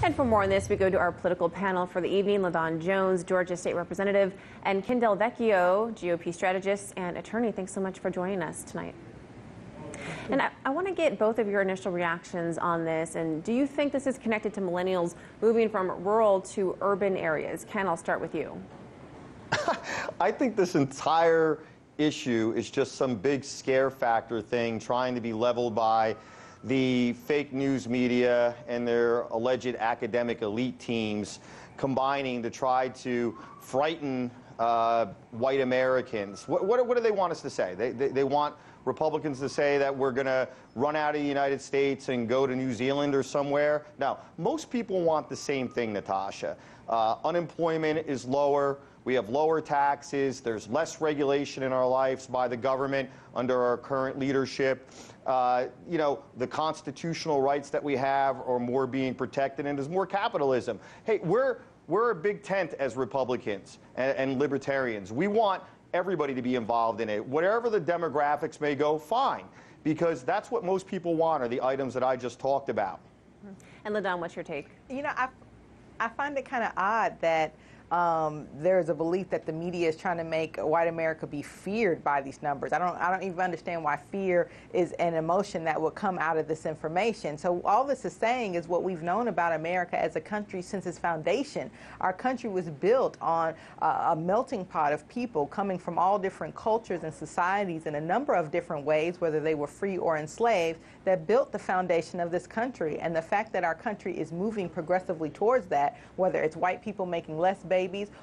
And for more on this, we go to our political panel for the evening. LaDon Jones, Georgia State Representative, and Kenneth Vecchio, GOP strategist and attorney. Thanks so much for joining us tonight. And I want to get both of your initial reactions on this. And do you think this is connected to millennials moving from rural to urban areas? Ken, I'll start with you. I think this entire issue is just some big scare factor thing trying to be leveled by the fake news media and their alleged academic elite teams combining to try to frighten white Americans. What do they want us to say? They want Republicans to say that we're going to run out of the United States and go to New Zealand or somewhere. Now, most people want the same thing, Natasha. Unemployment is lower. We have lower taxes. There's less regulation in our lives by the government under our current leadership. You know, the constitutional rights that we have are more being protected, and there's more capitalism. Hey, we're a big tent as Republicans and libertarians. We want everybody to be involved in it. Whatever the demographics may go, fine, because that's what most people want, are the items that I just talked about. And LaDon, what's your take? You know, I find it kind of odd that there's a belief that the media is trying to make white America be feared by these numbers. I don't even understand why fear is an emotion that would come out of this information. So all this is saying is what we've known about America as a country since its foundation. Our country was built on a melting pot of people coming from all different cultures and societies in a number of different ways, whether they were free or enslaved, that built the foundation of this country. And the fact that our country is moving progressively towards that, whether it's white people making less babies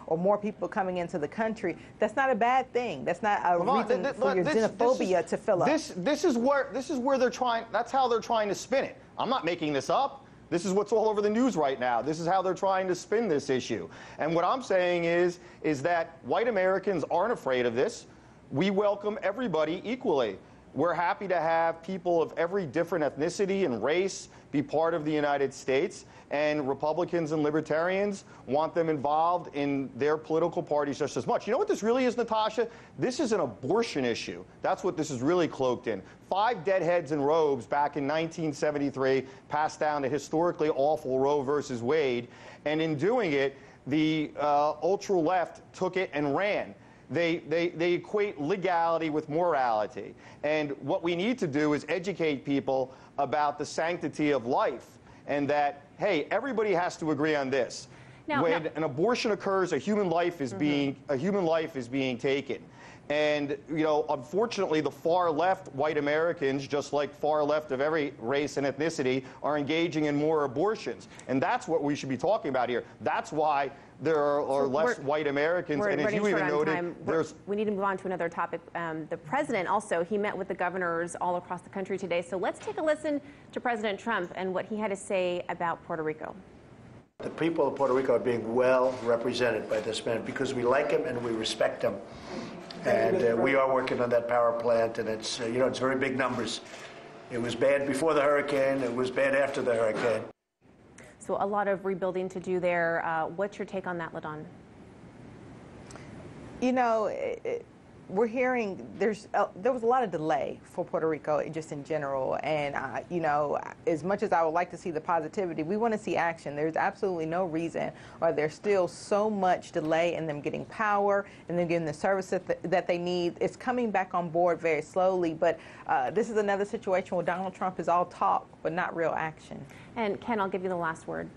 or more people coming into the country, that's not a bad thing. That's not a reason for your xenophobia to fill up. This is where they're trying. That's how they're trying to spin it. I'm not making this up. This is what's all over the news right now. This is how they're trying to spin this issue. And what I'm saying is that white Americans aren't afraid of this. We welcome everybody equally. We're happy to have people of every different ethnicity and race be part of the United States, and Republicans and libertarians want them involved in their political parties just as much. You know what this really is, Natasha? This is an abortion issue. That's what this is really cloaked in. 5 deadheads in robes back in 1973 passed down the historically awful Roe versus Wade, and in doing it, the ultra-left took it and ran. They equate legality with morality. And what we need to do is educate people about the sanctity of life, and that, hey, everybody has to agree on this. When an abortion occurs, a human life is being taken. And, you know, unfortunately, the far left white Americans, just like far left of every race and ethnicity, are engaging in more abortions. And that's what we should be talking about here. That's why there are less white Americans. And as you even noted, we need to move on to another topic. The president also, he met with the governors all across the country today. So let's take a listen to President Trump and what he had to say about Puerto Rico. The people of Puerto Rico are being well represented by this man because we like him and we respect him. And we are working on that power plant, and it's, you know, it's very big numbers. It was bad before the hurricane. It was bad after the hurricane. So a lot of rebuilding to do there. What's your take on that, LaDon? You know, we're hearing there was a lot of delay for Puerto Rico just in general, and you know, as much as I would like to see the positivity, we want to see action. There's absolutely no reason, or there's still so much delay in them getting power and them getting the services that they need. It's coming back on board very slowly, but this is another situation where Donald Trump is all talk but not real action. And Ken, I'll give you the last word.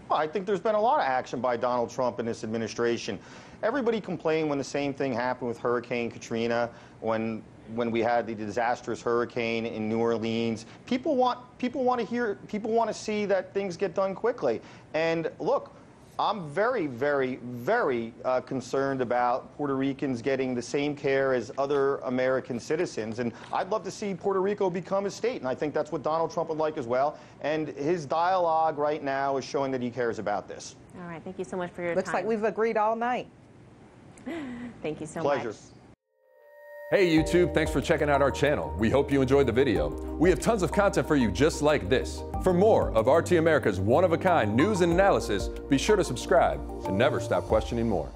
Well, I think there's been a lot of action by Donald Trump and this administration. Everybody complained when the same thing happened with Hurricane Katrina, when we had the disastrous hurricane in New Orleans. People want to see that things get done quickly. And look, I'm very, very, very concerned about Puerto Ricans getting the same care as other American citizens. And I'd love to see Puerto Rico become a state. And I think that's what Donald Trump would like as well. And his dialogue right now is showing that he cares about this. All right. Thank you so much for your time. Looks like we've agreed all night. Thank you so Pleasure. much. Hey YouTube, thanks for checking out our channel. We hope you enjoyed the video. We have tons of content for you just like this. For more of RT America's one-of-a-kind news and analysis, be sure to subscribe and never stop questioning more.